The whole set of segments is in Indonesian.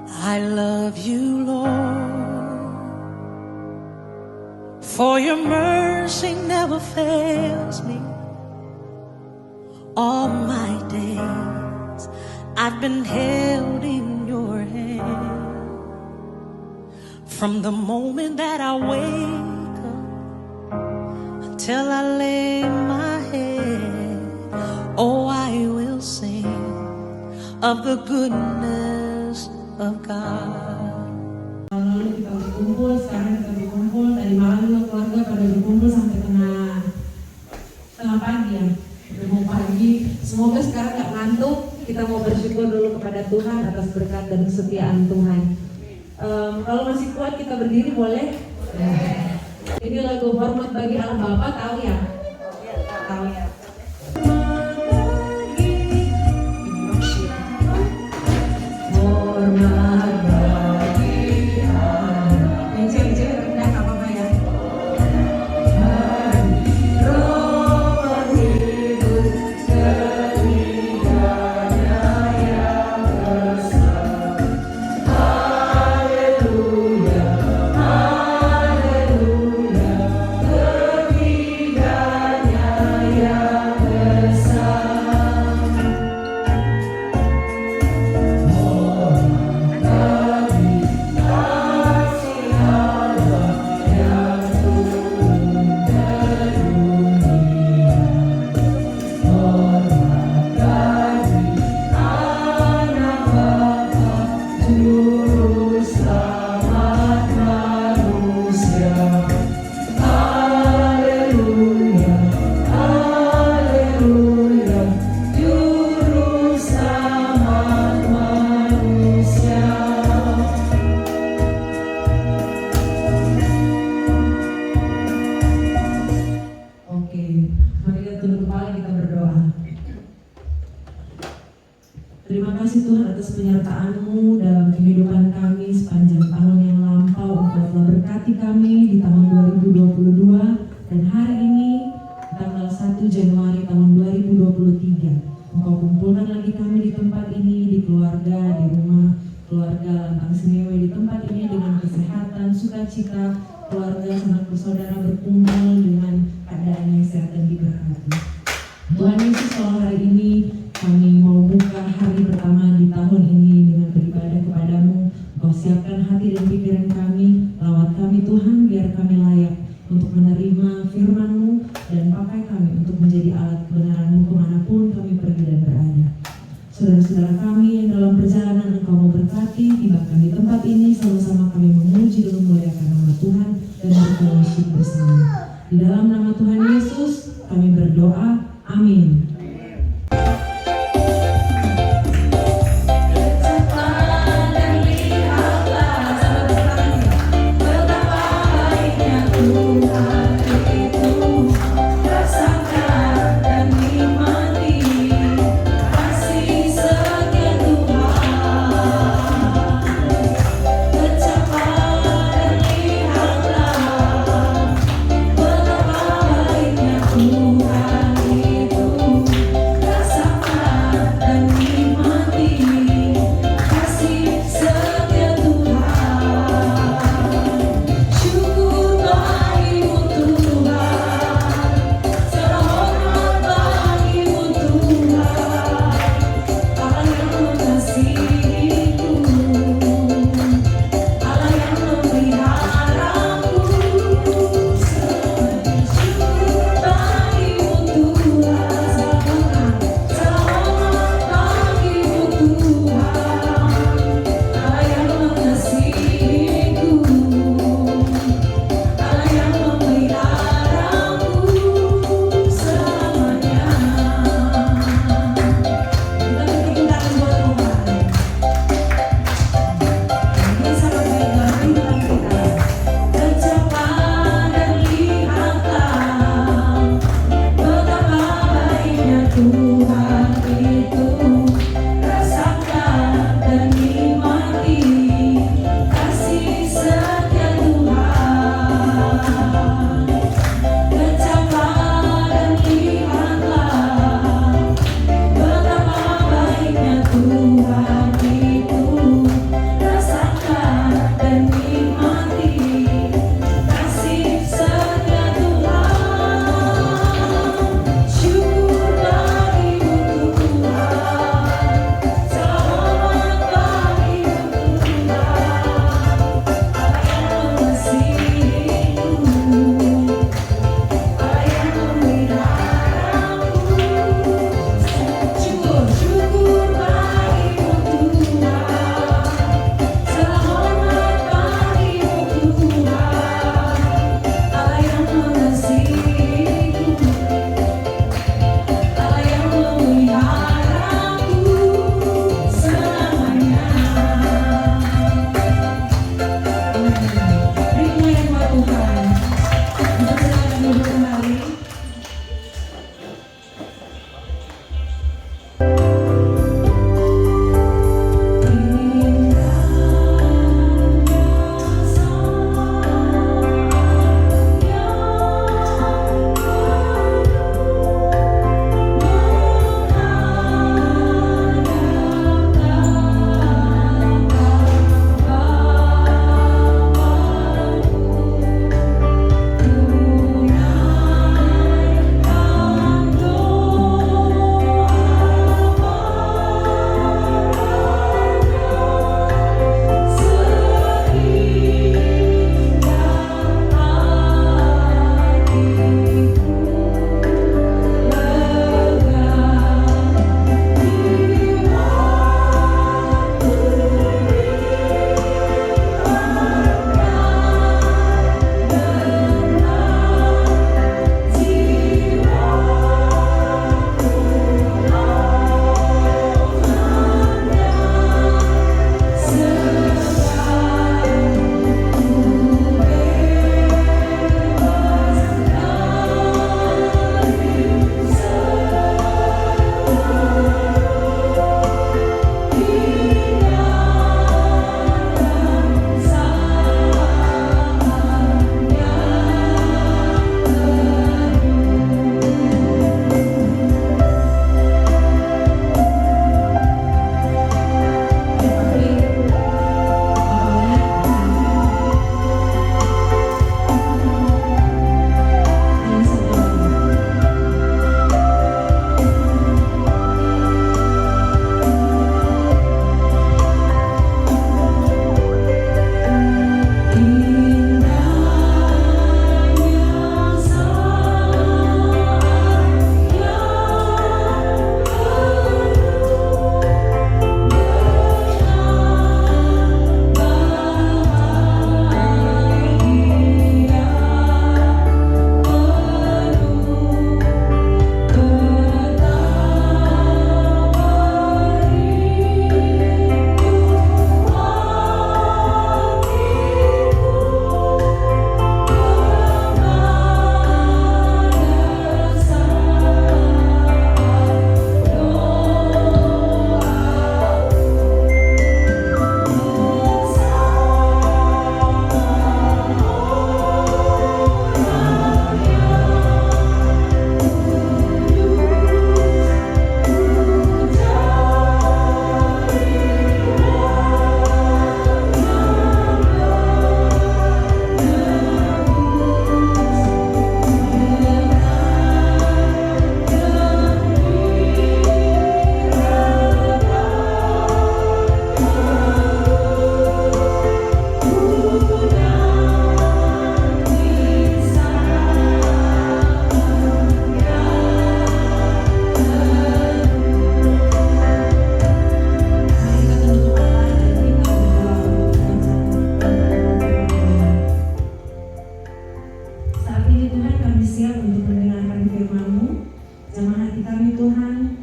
I love you, Lord, for your mercy never fails me. All my days I've been held in your hand. From the moment that I wake up until I lay my head, oh, I will sing of the goodness of God. Lalu kita berkumpul, sekarang kita berkumpul. Tadi malam juga keluarga pada berkumpul sampai tengah pagi ya. Mau pagi. Semoga sekarang gak ngantuk. Kita mau bersyukur dulu kepada Tuhan atas berkat dan kesetiaan Tuhan. Kalau masih kuat kita berdiri boleh? Ini lagu Hormat Bagi Allah Bapa, tahu ya? Tahu ya. Hormat bagi Allah. Yang cewek-cewek rendah gak apa-apa ya. Roh hidup ketiganya yang besar. Haleluya, haleluya, ketiganya yang besar. Terima kasih Tuhan atas penyertaan-Mu dalam kehidupan kami sepanjang tahun yang lampau. Engkau telah berkati kami di tahun 2022 dan hari ini tanggal 1 Januari tahun 2023. Engkau kumpulkan lagi kami di tempat ini, di keluarga, di rumah keluarga Lantang Senewe, di tempat ini dengan kesehatan, sukacita, keluarga sanak bersaudara berkumpul dengan keadaan yang sehat dan diberkati. Tuhan Yesus, kalau hari ini kami mau buka hari pertama di tahun ini dengan beribadah kepadamu. Kau siapkan hati dan pikiran kami, lawat kami Tuhan, biar kami layak untuk menerima firman-Mu dan pakai kami untuk menjadi alat kebenaran-Mu kemanapun kami pergi dan berada. Saudara-saudara kami yang dalam perjalanan Engkau mau berkati, tibakan di tempat ini, sama-sama kami memuji dan memuliakan nama Tuhan dan berfellowship bersama. Di dalam nama Tuhan Yesus kami berdoa, amin.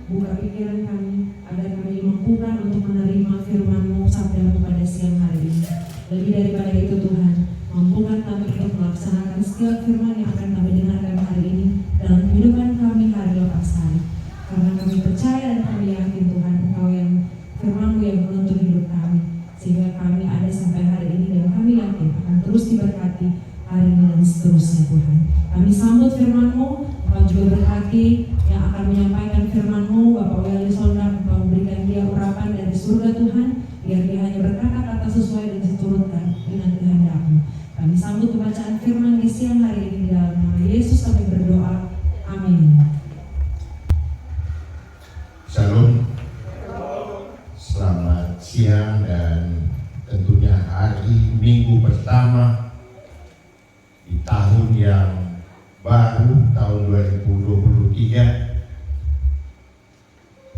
buka pikiran kami, agar kami mampukan untuk menerima firman-Mu sabda-Mu pada siang hari ini. Lebih daripada itu Tuhan, mampukan kami untuk melaksanakan setiap firman yang akan kami dengarkan hari ini dalam kehidupan kami hari lepas hari. Karena kami percaya dan kami yakin Tuhan, Engkau yang firman-Mu yang menuntun hidup kami, sehingga kami ada sampai hari ini dan kami yakin akan terus diberkati hari ini dan seterusnya Tuhan. Kami sambut firman-Mu, Engkau juga berkati yang akan menyampaikan firman-Mu, Bapak Weli Sondak, Engkau memberikan dia urapan dari surga Tuhan, biar dia hanya berkata-kata sesuai dan diturunkan dengan kehendak-Mu. Kami sambut pembacaan firman di siang hari ini, di dalam nama Yesus kami berdoa. Amin. Shalom. Selamat siang dan tentunya hari Minggu pertama di tahun yang baru, tahun 2023.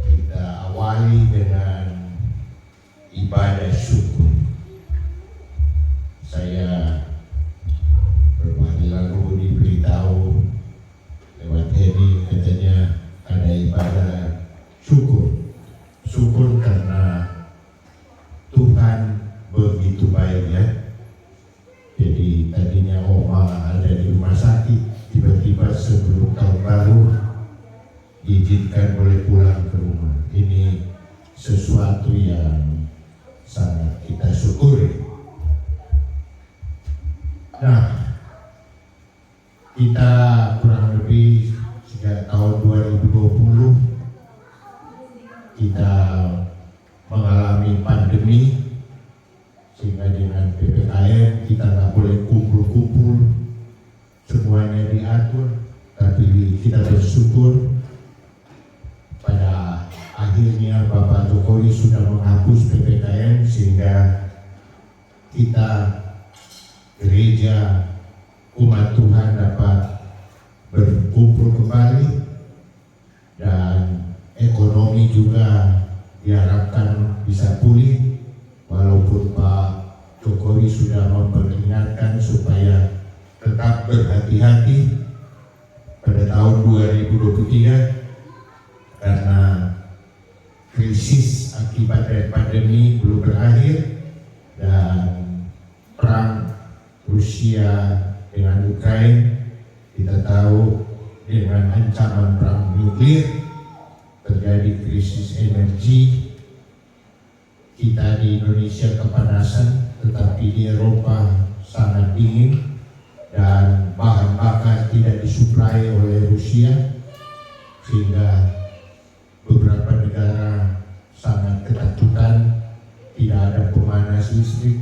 Kita awali dengan ibadah syukur. Saya beberapa hari lalu diberitahu lewat Hedi, katanya ada ibadah syukur. Syukur karena Tuhan begitu baik ya. Jadi tadinya Oma ada di rumah sakit, tiba-tiba sebelum tahun baru diizinkan boleh pulang ke rumah. Ini sesuatu yang sangat kita syukuri. Nah, kita kurang lebih sejak tahun 2020 kita mengalami pandemi, sehingga dengan PPKM kita nggak boleh kumpul-kumpul, semuanya diatur. Tapi kita bersyukur pada akhirnya Bapak Jokowi sudah menghapus PPKM, sehingga kita gereja umat Tuhan dapat berkumpul kembali, dan ekonomi juga diharapkan bisa pulih, walaupun Pak Jokowi sudah memperingatkan supaya tetap berhati-hati pada tahun 2023 karena krisis akibat dari pandemi belum berakhir, dan perang Rusia dengan Ukraina kita tahu dengan ancaman perang nuklir, terjadi krisis energi. Kita di Indonesia kepanasan, tetapi di Eropa sangat dingin dan bahan bakar tidak disuplai oleh Rusia, sehingga beberapa negara sangat ketakutan tidak ada pemanas listrik.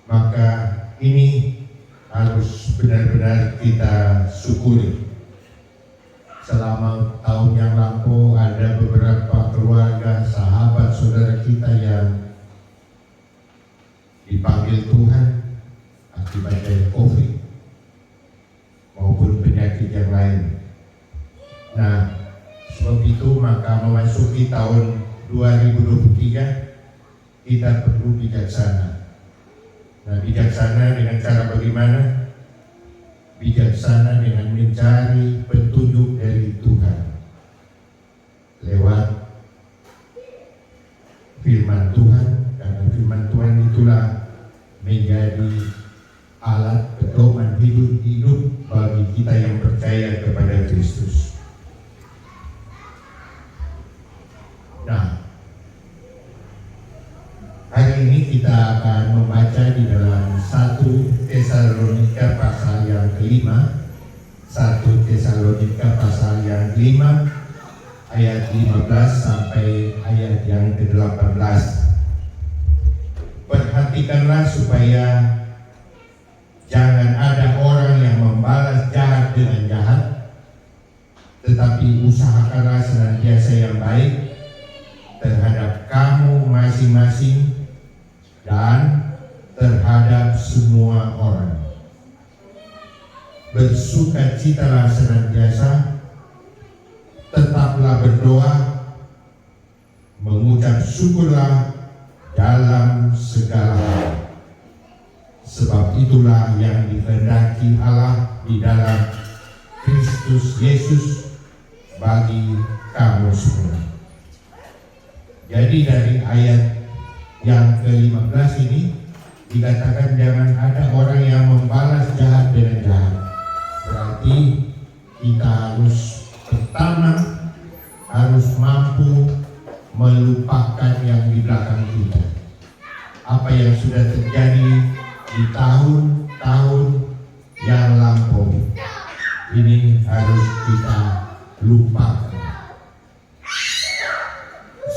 Maka ini harus benar-benar kita syukuri. Selama tahun yang lampau ada beberapa keluarga, sahabat, saudara kita yang dipanggil Tuhan akibat dari COVID maupun penyakit yang lain. Nah, sebab itu maka memasuki tahun 2023 kita perlu bijaksana. Nah, bijaksana dengan cara bagaimana? Bijaksana dengan mencari petunjuk dari Tuhan lewat firman Tuhan, karena firman Tuhan itulah menjadi alat pedoman hidup bagi kita yang percaya kepada Kristus. Nah, hari ini kita akan membaca di dalam 1 Tesalonika pasal yang kelima. 1 Tesalonika pasal yang kelima ayat 15 sampai ayat yang ke-18. Perhatikanlah supaya jangan ada orang yang membalas jahat dengan jahat, tetapi usahakanlah senantiasa yang baik terhadap kamu masing-masing dan terhadap semua orang. Bersukacitalah senantiasa, tetaplah berdoa, mengucap syukurlah dalam segala hal. Sebab itulah yang dikehendaki Allah di dalam Kristus Yesus bagi kamu semua. Jadi dari ayat yang ke-15 ini dikatakan jangan ada orang yang membalas jahat dengan jahat. Berarti kita harus pertama harus mampu melupakan yang di belakang kita. Apa yang sudah terjadi di tahun-tahun yang lampau ini harus kita lupakan.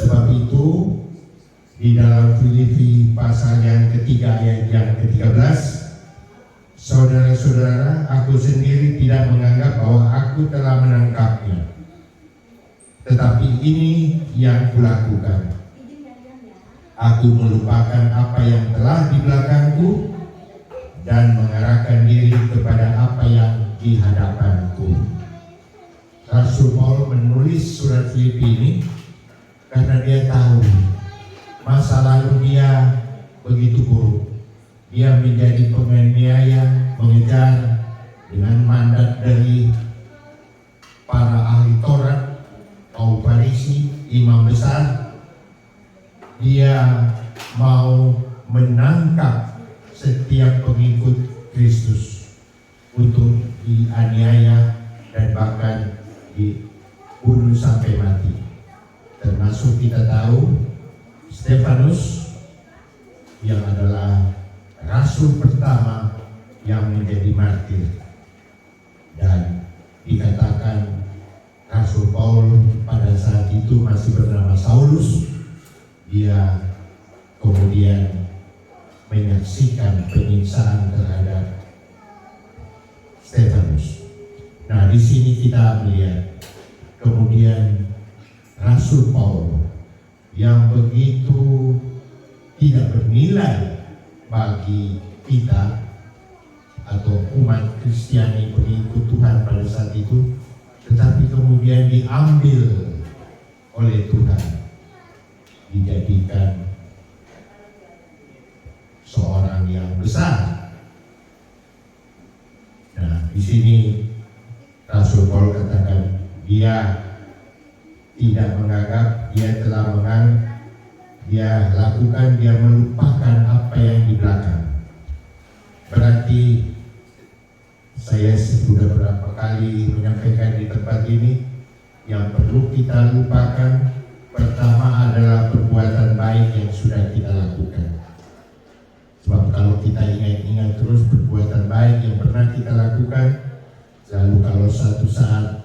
Sebab itu di dalam Filipi pasal yang ketiga ayat yang ke-13, saudara-saudara, aku sendiri tidak menganggap bahwa aku telah menangkapnya, tetapi ini yang kulakukan. Aku melupakan apa yang telah di belakangku dan mengarahkan diri kepada apa yang di hadapanku. Rasul Paulus menulis surat Filipi ini karena dia tahu masa lalu dia begitu buruk. Dia menjadi penganiaya, mengejar dengan mandat dari para ahli Taurat, kaum Farisi, imam besar. Dia mau menangkap setiap pengikut Kristus untuk dianiaya dan bahkan dibunuh sampai mati. Termasuk kita tahu Stefanus yang adalah rasul pertama yang menjadi martir, dan dikatakan Rasul Paulus pada saat itu masih bernama Saulus. Dia kemudian menyaksikan penyiksaan terhadap Stefanus. Nah, di sini kita melihat kemudian Rasul Paulus yang begitu tidak bernilai bagi kita atau umat Kristiani pengikut Tuhan pada saat itu, tetapi kemudian diambil oleh Tuhan, dijadikan seorang yang besar. Nah, di sini Rasul Paulus katakan dia tidak menganggap, dia telah menganggap, dia lakukan, dia melupakan apa yang di belakang. Berarti saya sudah berapa kali menyampaikan di tempat ini, yang perlu kita lupakan pertama adalah perbuatan baik yang sudah kita lakukan. Sebab kalau kita ingat-ingat terus perbuatan baik yang pernah kita lakukan, lalu kalau suatu saat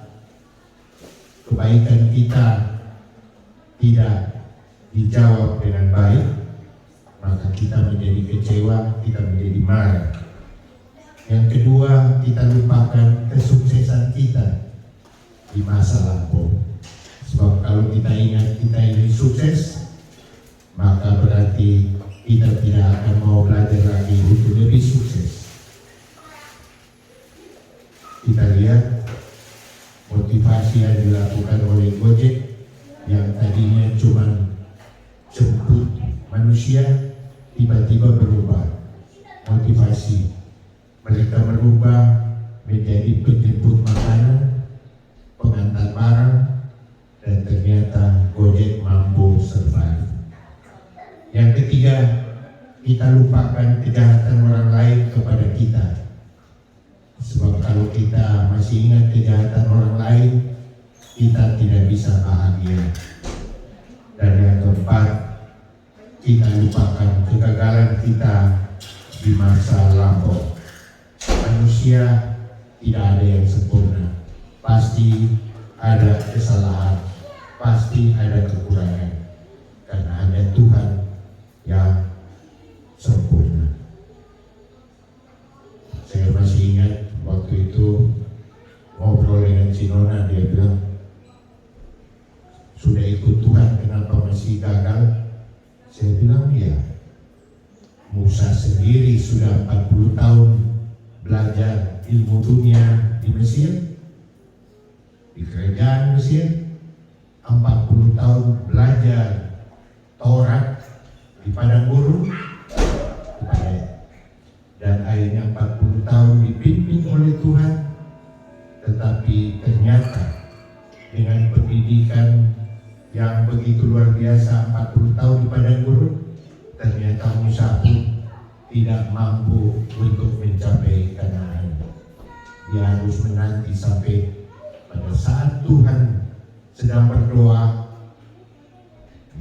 kebaikan kita tidak dijawab dengan baik, maka kita menjadi kecewa, kita menjadi marah. Yang kedua, kita lupakan kesuksesan kita di masa lampau. Sebab kalau kita ingat kita ini sukses, maka berarti kita tidak akan mau belajar lagi untuk lebih sukses. Kita lihat motivasi yang dilakukan oleh Gojek yang tadinya cuma jemput manusia, tiba-tiba berubah motivasi. Mereka berubah menjadi penjemput makanan, pengantar barang, dan ternyata Gojek mampu survive. Yang ketiga, kita lupakan kejahatan orang lain kepada kita. Sebab kalau kita masih ingat kejahatan orang lain, kita tidak bisa bahagia. Dan yang keempat, kita lupakan kegagalan kita di masa lampau. Manusia tidak ada yang sempurna, pasti ada kesalahan, pasti ada kekurangan, karena hanya Tuhan yang sempurna. Saya masih ingat waktu itu ngobrol dengan Cinona, dia bilang, sudah ikut Tuhan kenapa masih gagal? Saya bilang, ya, Musa sendiri sudah 40 tahun belajar ilmu dunia di Mesir, di kerajaan Mesir, 40 tahun belajar Taurat di padang gurun, dan akhirnya 40 tahun dipimpin oleh Tuhan. Tetapi ternyata dengan yang begitu luar biasa 40 tahun di padang gurun, ternyata Musa pun tidak mampu untuk mencapai Kanaan. Dia harus menanti sampai pada saat Tuhan sedang berdoa,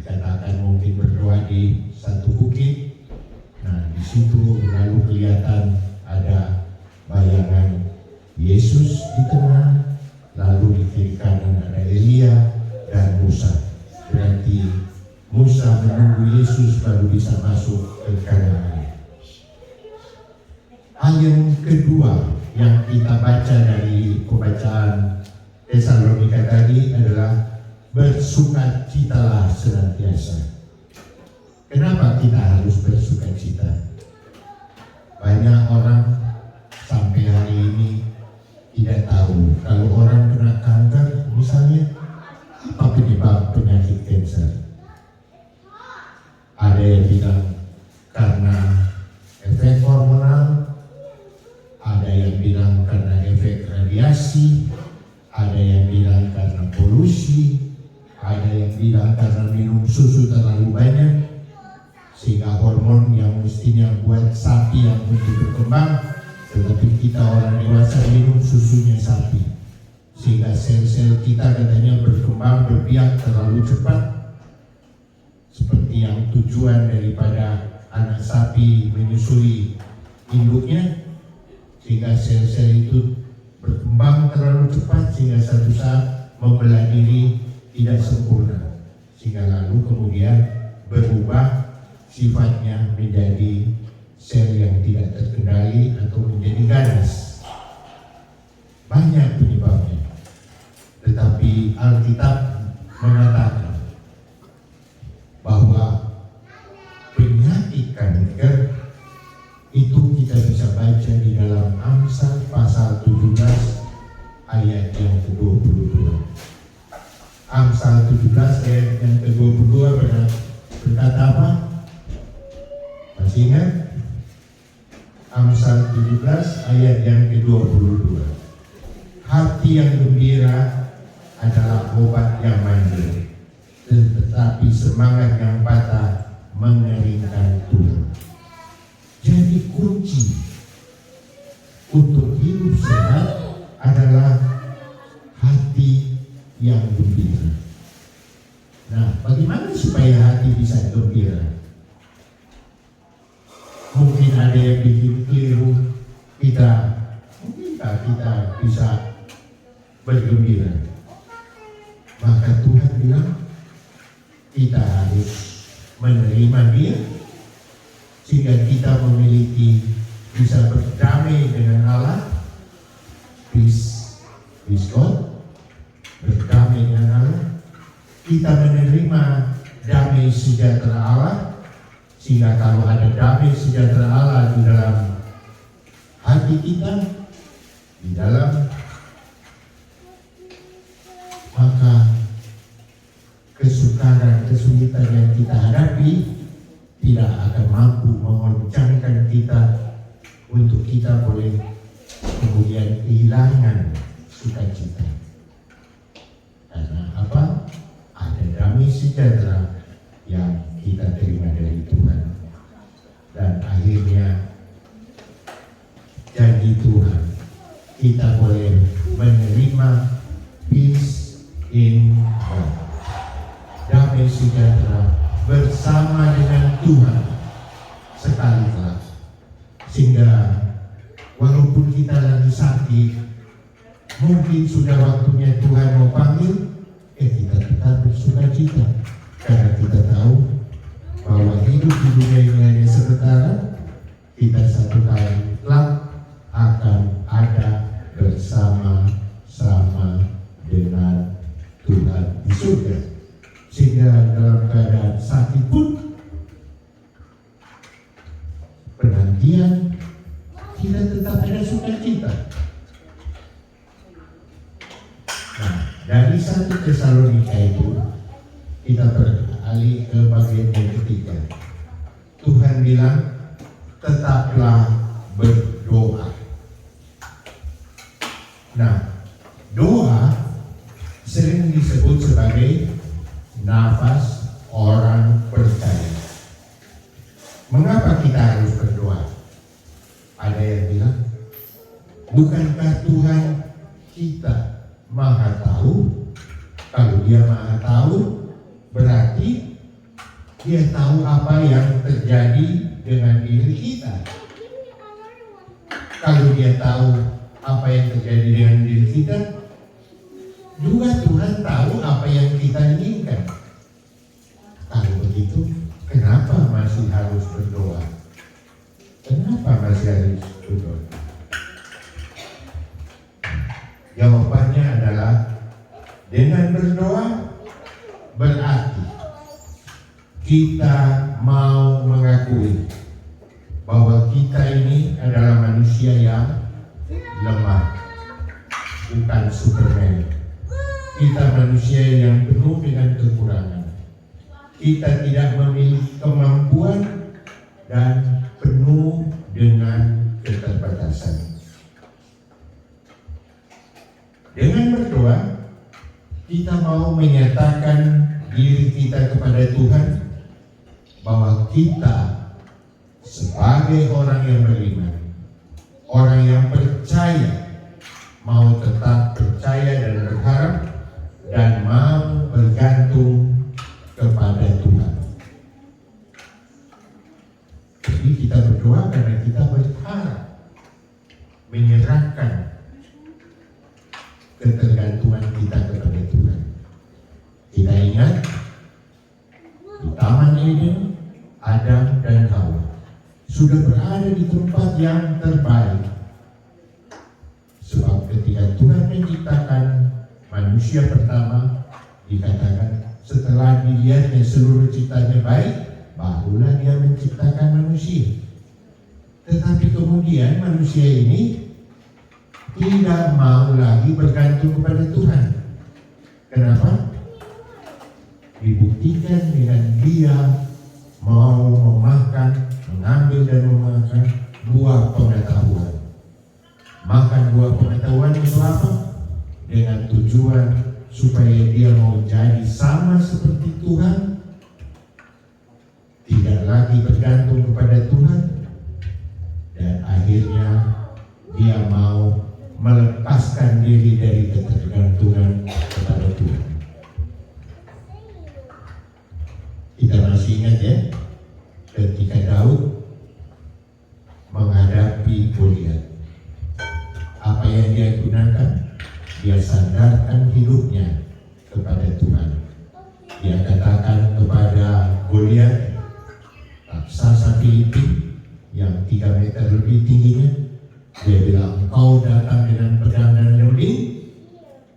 dikatakan mungkin berdoa di satu bukit. Nah, di situ lalu kelihatan ada bayangan Yesus di tengah, lalu di kiri kanan ada Elia dan Musa. Berarti Musa menunggu Yesus baru bisa masuk ke Kanaan. Hal yang kedua yang kita baca dari pembacaan Tesalonika tadi adalah bersukacitalah senantiasa. Kenapa kita harus bersukacita? Banyak orang sampai hari ini tidak tahu kalau orang kena kanker misalnya, apa penyebab penyakit kanker. Ada yang bilang karena efek hormonal, ada yang bilang karena efek radiasi, ada yang bilang karena polusi, ada yang bilang karena minum susu terlalu banyak, sehingga hormon yang mestinya buat sapi yang untuk berkembang, tetapi kita orang dewasa minum susunya sapi, sehingga sel-sel kita katanya berkembang berbiak terlalu cepat, seperti yang tujuan daripada anak sapi menyusui induknya, sehingga sel-sel itu berkembang terlalu cepat sehingga satu saat membelah diri tidak sempurna, sehingga lalu kemudian berubah sifatnya menjadi sel yang tidak terkendali atau menjadi ganas. Banyak penyebabnya, tetapi Alkitab mengatakan bahwa penyakit kanker itu kita bisa baca di dalam Amsal pasal 17 ayat yang ke-22. Amsal 17 ayat yang ke-22 berkata apa? Masih ingat? Amsal 17 ayat yang ke-22. Hati yang gembira adalah obat yang manjur, tetapi semangat yang patah mengeringkan tulang. Jadi kunci untuk hidup sehat adalah hati yang gembira. Nah, bagaimana supaya hati bisa gembira? Mungkin ada yang bikin keliru, mungkinkah kita bisa bergembira? Maka Tuhan bilang kita harus menerima Dia, sehingga kita bisa berdamai dengan Allah, peace God, berdamai dengan Allah. Kita menerima damai sejahtera Allah, sehingga kalau ada damai sejahtera Allah di dalam hati kita, di dalam, maka kesukaran, kesulitan yang kita hadapi tidak akan mampu mengoncangkan kita untuk kita boleh kemudian kehilangan sukacita. Karena apa? Ada damai sejahtera yang kita terima dari Tuhan. Dan akhirnya janji Tuhan, kita boleh menerima peace in God, damai sejahtera bersama dengan Tuhan sekali kelak. Sehingga walaupun kita lagi sakit, mungkin sudah waktunya Tuhan mau panggil, kita tetap bersukacita, karena kita tahu bahwa hidup di dunia ini hanya sementara. Kita satu kali kelak akan ada bersama-sama dengan Tuhan di surga. Sehingga dalam keadaan sakit pun, penantian, kita tetap ada sukacita. Nah, dari 1 Tesalonika itu kita beralih ke bagian yang ketiga. Tuhan bilang, tetaplah berdoa. Nah, doa sering disebut sebagai Kenapa kita harus berdoa? Ada yang bilang, bukankah Tuhan kita Maha Tahu? Kalau Dia Maha Tahu, berarti Dia tahu apa yang terjadi dengan diri kita. Kalau Dia tahu apa yang terjadi dengan diri kita, juga Tuhan tahu apa yang kita inginkan. Kalau begitu, kenapa masih harus berdoa? Kenapa masih harus berdoa? Jawabannya adalah dengan berdoa berarti kita mau mengakui bahwa kita ini adalah manusia yang lemah, bukan Superman. Kita manusia yang penuh dengan kekurangan. Kita tidak memiliki kemampuan dan penuh dengan keterbatasan. Dengan berdoa, kita mau menyatakan diri kita kepada Tuhan bahwa kita sebagai orang yang beriman, orang yang percaya, mau tetap percaya dan berharap dan mau bergantung kepada Tuhan. Jadi kita berdoa karena kita berharap menyerahkan ketergantungan kita kepada Tuhan. Kita ingat di Taman Eden, Adam dan Hawa sudah berada di tempat yang terbaik. Sebab ketika Tuhan menciptakan manusia pertama, dikatakan setelah dilihatnya seluruh ciptanya baik, barulah Dia menciptakan manusia. Tetapi kemudian manusia ini tidak mau lagi bergantung kepada Tuhan. Kenapa? Dibuktikan dengan dia mau mengambil dan memakan buah pengetahuan. Makan buah pengetahuan itu apa? Dengan tujuan supaya dia mau jadi sama seperti Tuhan, tidak lagi bergantung kepada Tuhan, dan akhirnya dia mau melepaskan diri dari ketergantungan kepada Tuhan. Kita masih ingat ya, ketika Daud menghadapi Goliat, apa yang dia gunakan? Dia sandarkan hidupnya kepada Tuhan. Dia katakan kepada Goliat, raksasa Filipi yang 3 meter lebih tingginya, dia bilang, engkau datang dengan pedang dan lembing,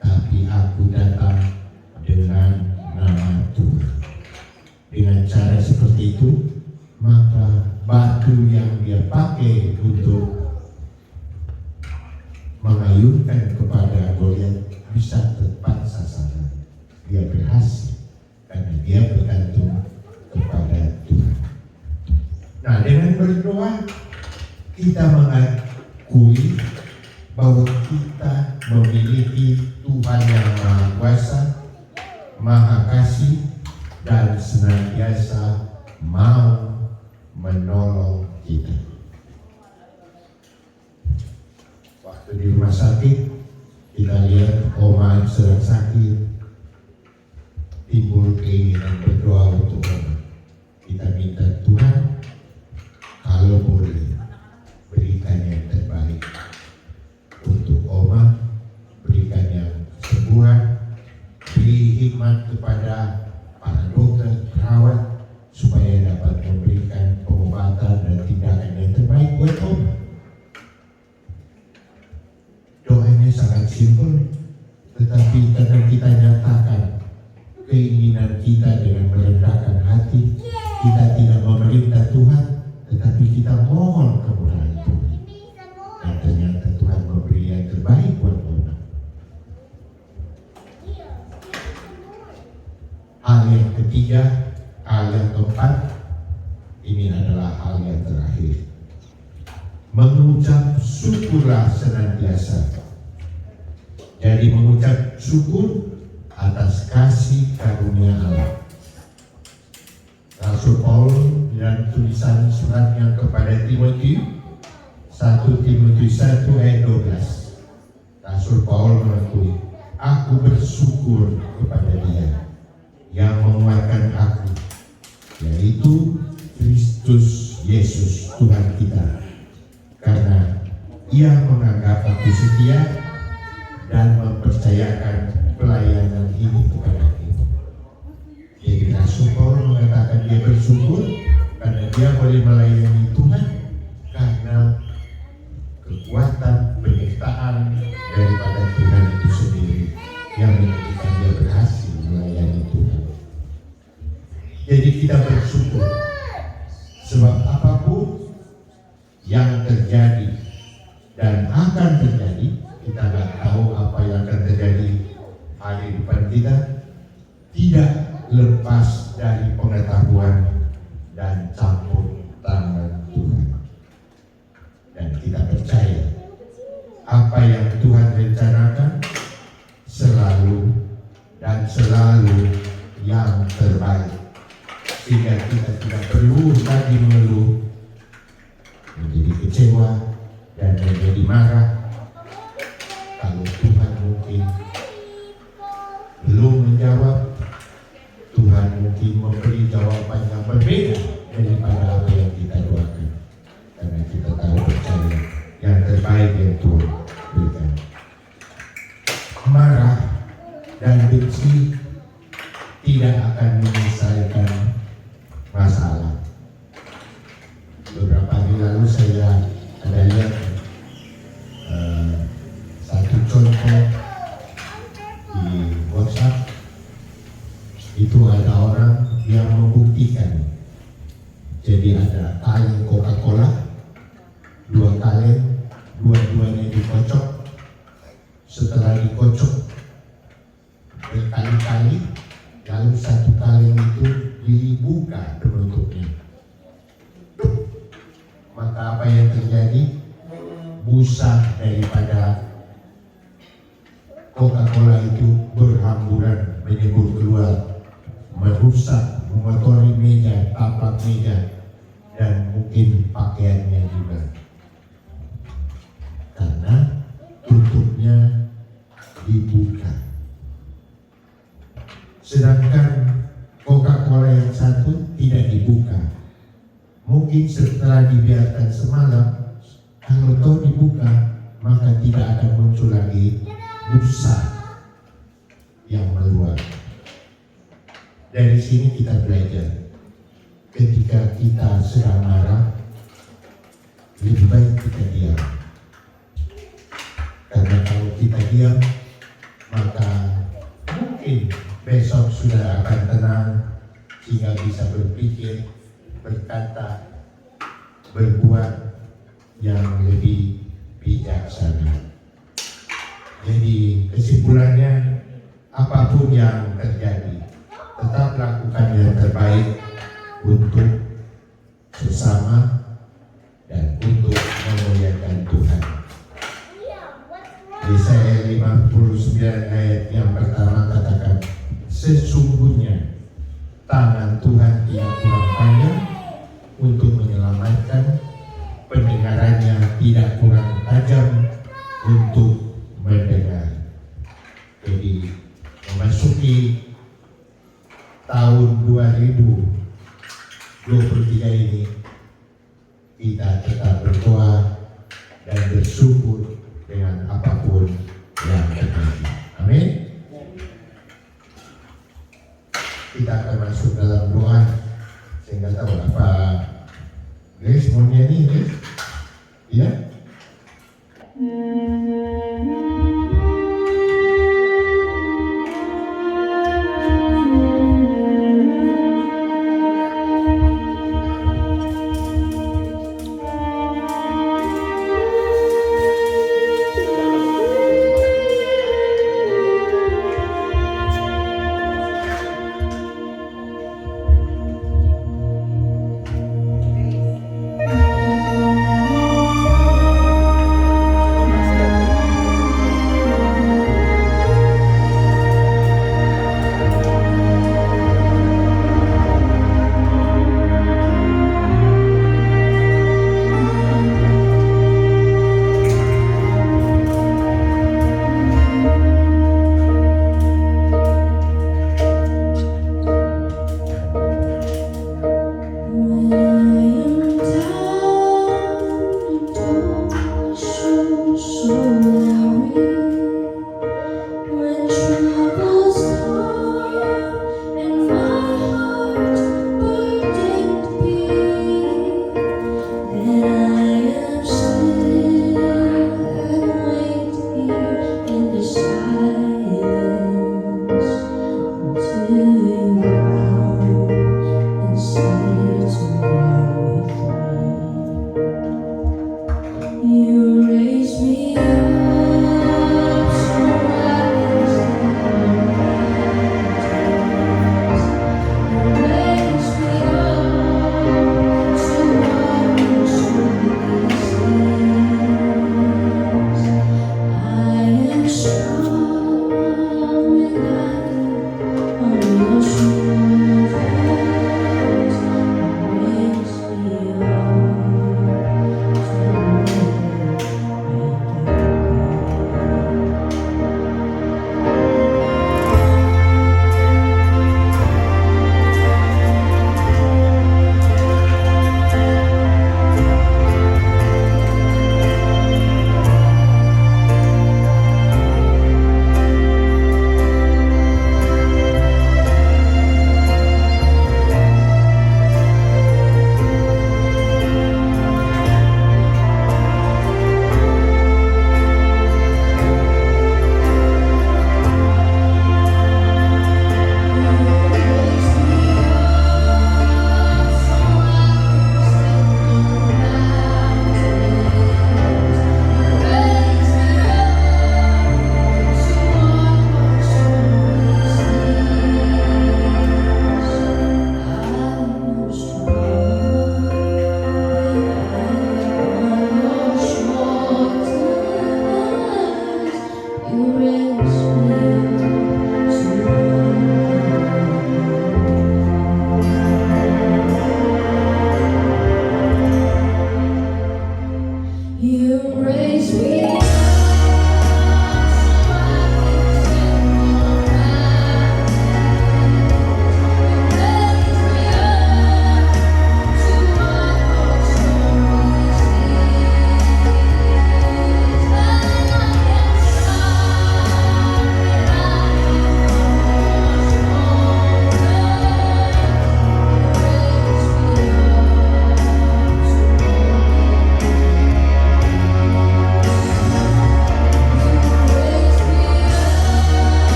tapi aku datang dengan nama Tuhan. Dengan cara seperti itu, maka batu yang dia pakai untuk mengayunkan kepada Goliat bisa tepat sasaran. Dia berhasil karena dia bergantung kepada Tuhan. Nah, dengan berdoa kita mengakui bahwa kita memiliki Tuhan yang Maha Kuasa, Maha Kasih, dan senantiasa mau menolong kita. Waktu di rumah sakit, kita lihat Oma sedang sakit, timbul keinginan berdoa untuk Oma. Kita minta Tuhan, kalau boleh, berikan yang terbaik untuk Oma, berikan yang kesembuhan, beri hikmat kepada para dokter, perawat, supaya dapat memberikan pengobatan dan tindakan yang terbaik buat Oma. Doanya sangat simpel, tetapi karena kita nyatakan keinginan kita dengan merendahkan hati, kita tidak memerintah Tuhan, tetapi kita mohon kemurahan Tuhan. Dan ternyata Tuhan memberi yang terbaik buat Oma. Hal yang ketiga, hal yang keempat, ini adalah hal yang terakhir. Mengucap syukurlah senantiasa. Jadi mengucap syukur atas kasih karunia Allah. Rasul Paulus dan tulisan suratnya kepada Timotius, 1 Timotius 1 ayat 12. Rasul Paulus mengakui, aku bersyukur kepada Dia yang menguatkan aku, yaitu Kristus Yesus Tuhan kita, karena Ia menganggap aku setia dan mempercayakan pelayanan ini kepadaku. Jadi Rasul Paulus mengatakan dia bersyukur karena dia boleh melayani Tuhan karena kekuatan penyertaan daripada Tuhan itu sendiri yang menjadikan dia berhasil melayani Tuhan. Jadi kita bersyukur sebab apapun yang terjadi dan akan terjadi, kita nggak tahu apa yang akan terjadi hari depan kita, tidak lepas dari pengetahuan dan campur tangan Tuhan. Dan kita percaya apa yang Tuhan rencanakan selalu dan selalu yang terbaik, sehingga kita tidak perlu lagi mengeluh, menjadi kecewa dan menjadi marah kalau Tuhan mungkin belum menjawab. Tuhan mungkin memberi jawaban yang berbeda daripada apa yang kita doakan, karena kita tahu percaya yang terbaik yang Tuhan berikan. Marah dan benci tidak akan menyelesaikan masalah. Beberapa hari lalu saya ada lihat satu contoh di WhatsApp. Itu ada orang yang membuktikan. Jadi ada kaleng Coca-Cola, 2 kaleng, dua-duanya dikocok. Setelah dikocok berkali-kali, lalu satu kaleng itu dibuka penutupnya. Maka apa yang terjadi? Busa daripada Coca-Cola itu berhamburan menyembur keluar, merusak, mengotori meja, taplak meja, dan mungkin pakaiannya juga, karena tutupnya dibuka. Sedangkan Coca-Cola yang satu tidak dibuka. Mungkin setelah dibiarkan semalam, kalau toh dibuka, maka tidak akan muncul lagi busa yang meluap. Dari sini kita belajar, ketika kita sedang marah, lebih baik kita diam. Karena kalau kita diam, maka mungkin besok sudah akan tenang, sehingga bisa berpikir, berkata, berbuat yang lebih bijaksana. Jadi kesimpulannya, apapun yang terjadi, tetap lakukan yang terbaik untuk sesama dan untuk memuliakan Tuhan. Yesaya 59 ayat yang pertama katakan, sesungguhnya tangan Tuhan tidak kurang panjang untuk menyelamatkan, pendengarannya tidak kurang tajam untuk mendengar. Jadi memasuki tahun 2023 ini, kita tetap berdoa dan bersyukur dengan apapun yang terjadi. Amin. Kita akan masuk dalam doa. Saya nggak tahu apa Grace mau nyanyi, Grace? Iya?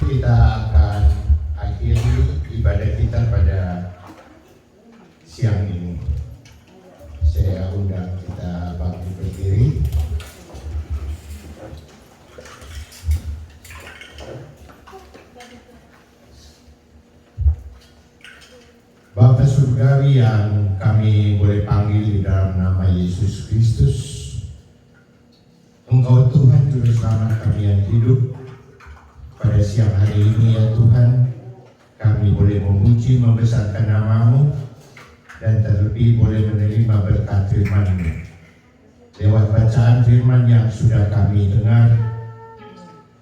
Kita akan akhiri ibadah kita pada siang ini. Saya undang kita bangkit berdiri. Bapa Surgawi yang kami boleh panggil di dalam nama Yesus Kristus, Engkau Tuhan Juru Selamat kami yang hidup. Pada siang hari ini ya Tuhan, kami boleh memuji, membesarkan nama-Mu, dan terlebih boleh menerima berkat firman-Mu. Lewat bacaan firman yang sudah kami dengar,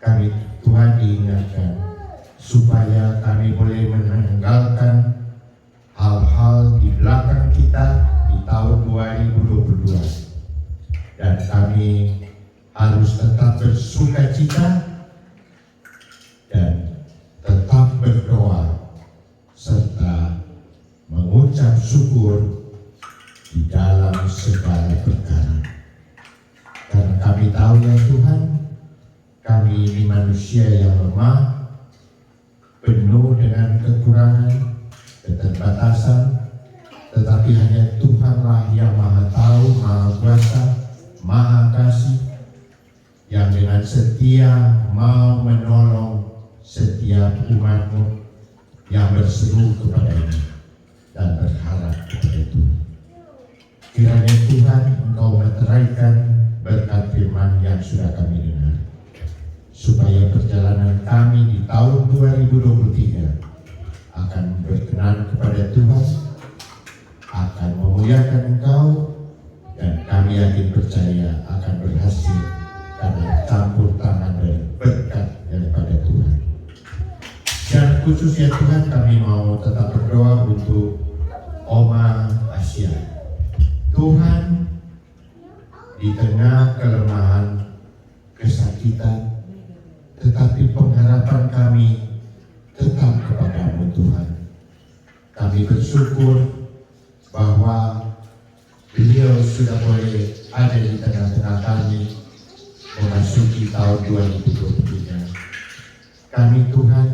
kami Tuhan diingatkan, supaya kami boleh menanggalkan hal-hal di belakang kita di tahun 2022. Dan kami harus tetap bersuka cita dan tetap berdoa serta mengucap syukur di dalam segala perkara. Karena kami tahu ya Tuhan, kami ini manusia yang lemah, penuh dengan kekurangan, keterbatasan, tetapi hanya Tuhanlah yang Maha Tahu, Maha Kuasa, Maha Kasih, yang dengan setia mau menolong setiap umat-Mu yang berseru kepada-Mu dan berharap kepada Tuhan. Kiranya Tuhan Engkau meteraikan berkat firman yang sudah kami dengar, supaya perjalanan kami di tahun 2023 akan berkenan kepada Tuhan, akan memuliakan Engkau, dan kami yakin percaya akan berhasil karena campur tangan dan berkat daripada Tuhan. Secara khusus ya Tuhan, kami mau tetap berdoa untuk Oma Asia. Tuhan, di tengah kelemahan, kesakitan, tetapi pengharapan kami tetap kepada-Mu Tuhan. Kami bersyukur bahwa beliau sudah boleh ada di tengah-tengah kami memasuki tahun 2023. Kami Tuhan,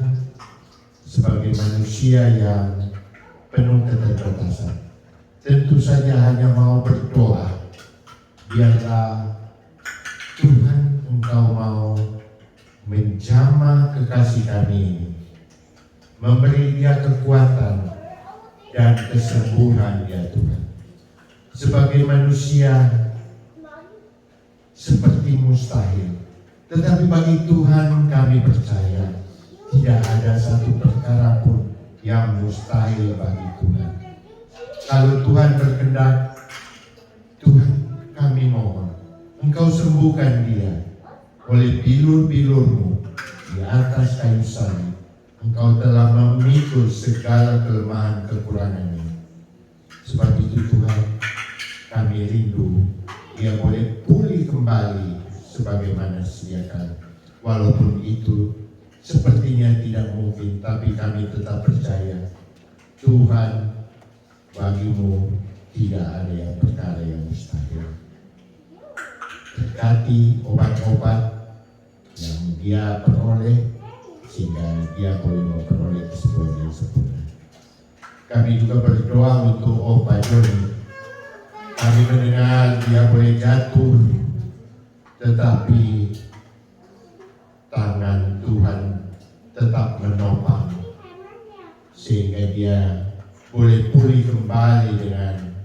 sebagai manusia yang penuh keterbatasan, tentu saja hanya mau berdoa, biarlah Tuhan Engkau mau menjamah kekasih kami ini, memberi dia kekuatan dan kesembuhan ya Tuhan. Sebagai manusia seperti mustahil, tetapi bagi Tuhan kami percaya tidak ada satu perkara pun yang mustahil bagi Tuhan. Kalau Tuhan berkehendak, Tuhan kami mohon Engkau sembuhkan dia oleh bilur-bilur-Mu di atas kayu salib. Engkau telah memikul segala kelemahan kekurangannya. Sebab itu Tuhan, kami rindu dia boleh pulih kembali sebagaimana sedia kala. Walaupun itu sepertinya tidak mungkin, tapi kami tetap percaya Tuhan, bagi-Mu tidak ada yang perkara yang mustahil. Berkati obat-obat yang dia peroleh, sehingga dia boleh memperoleh kesembuhan yang sempurna. Kami juga berdoa untuk Opa Joni. Kami mendengar dia boleh jatuh, tetapi tangan Tuhan tetap menopang sehingga dia boleh pulih kembali dengan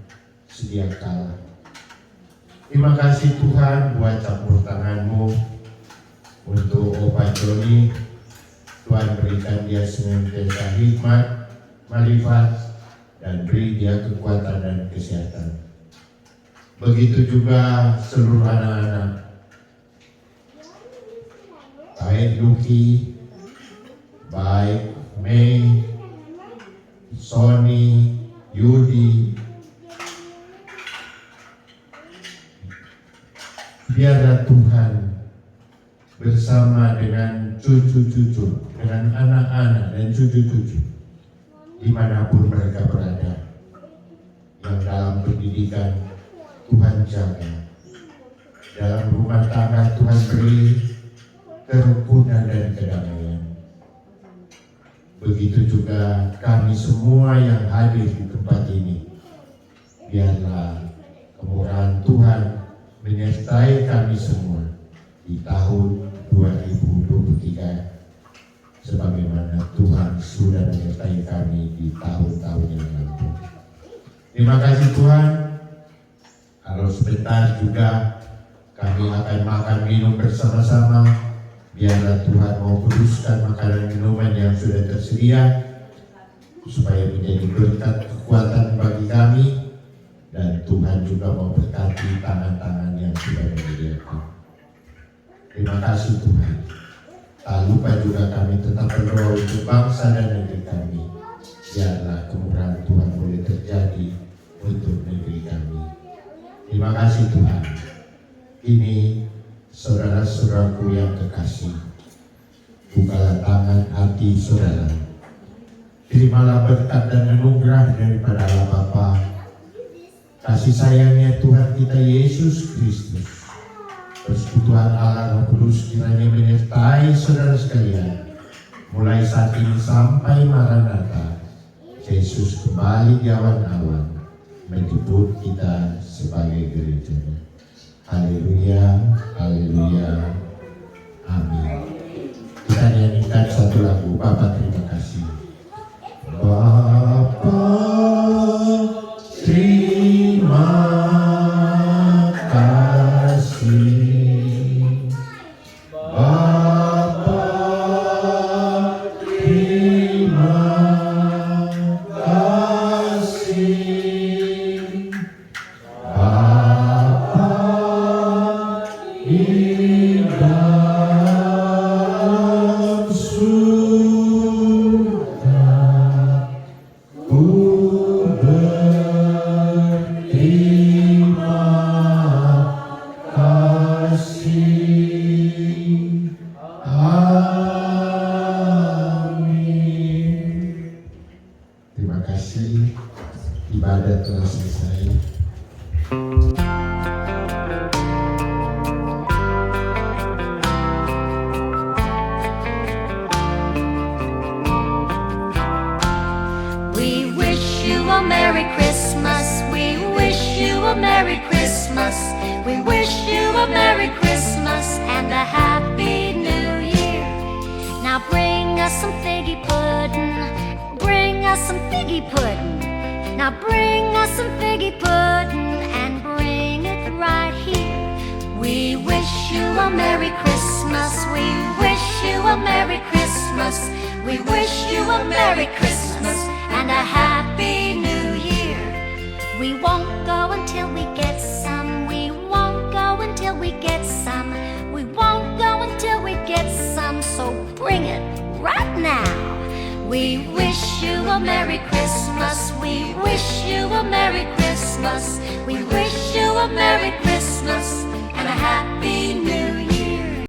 sedia kala. Terima kasih Tuhan buat campur tangan-Mu untuk Opa Joni. Tuhan berikan dia senantiasa hikmat, marifat, dan beri dia kekuatan dan kesehatan. Begitu juga seluruh anak-anak, baik Lucky, baik Mei, Sony, Yudi, biarlah Tuhan bersama dengan cucu-cucu, dengan anak-anak dan cucu-cucu, dimanapun mereka berada, yang dalam pendidikan Tuhan jaga, dalam rumah tangga Tuhan beri kerukunan dan kedamaian. Begitu juga kami semua yang hadir di tempat ini, biarlah kemurahan Tuhan menyertai kami semua di tahun 2023 sebagaimana Tuhan sudah menyertai kami di tahun-tahun yang lalu. Terima kasih Tuhan. Kalau sebentar juga kami akan makan minum bersama-sama, biarlah Tuhan mau kuduskan makanan minuman yang sudah tersedia supaya menjadi berkat kekuatan bagi kami, dan Tuhan juga mau berkati tangan-tangan yang sudah menyediakan. Terima kasih Tuhan. Tak lupa juga kami tetap berdoa untuk bangsa dan negeri kami. Biarlah kemurahan Tuhan boleh terjadi untuk negeri kami. Terima kasih Tuhan. Ini saudara-saudaraku yang terkasih, bukalah tangan hati saudara. Terimalah berkat dan anugerah daripada Allah Bapa, kasih sayangnya Tuhan kita Yesus Kristus, persekutuan Allah Roh Kudus kiranya menyertai saudara sekalian, mulai saat ini sampai Maranatha. Yesus kembali di awan-awan menjemput kita sebagai gerejanya. Haleluya, haleluya, amin. Kita nyanyikan satu lagu. Bapa terima kasih. Bapa terima kasih. Bapa terima kasih. Bapa di dalam surga, ku berterima kasih. Amin. Terima kasih. Ibadat telah selesai. We wish you a Merry Christmas. We wish you a Merry Christmas. We wish you a Merry Christmas and a Happy New Year. Now bring us some figgy pudding. Bring us some figgy pudding. Now bring us some figgy pudding and bring it right here. We wish you a Merry Christmas. We wish you a Merry Christmas. We wish you a Merry Christmas and a Happy New Year. We won't go until we get some. We won't go until we get some. We won't go until we get some. So bring it right now. We wish you a Merry Christmas. We wish you a Merry Christmas. We wish you a Merry Christmas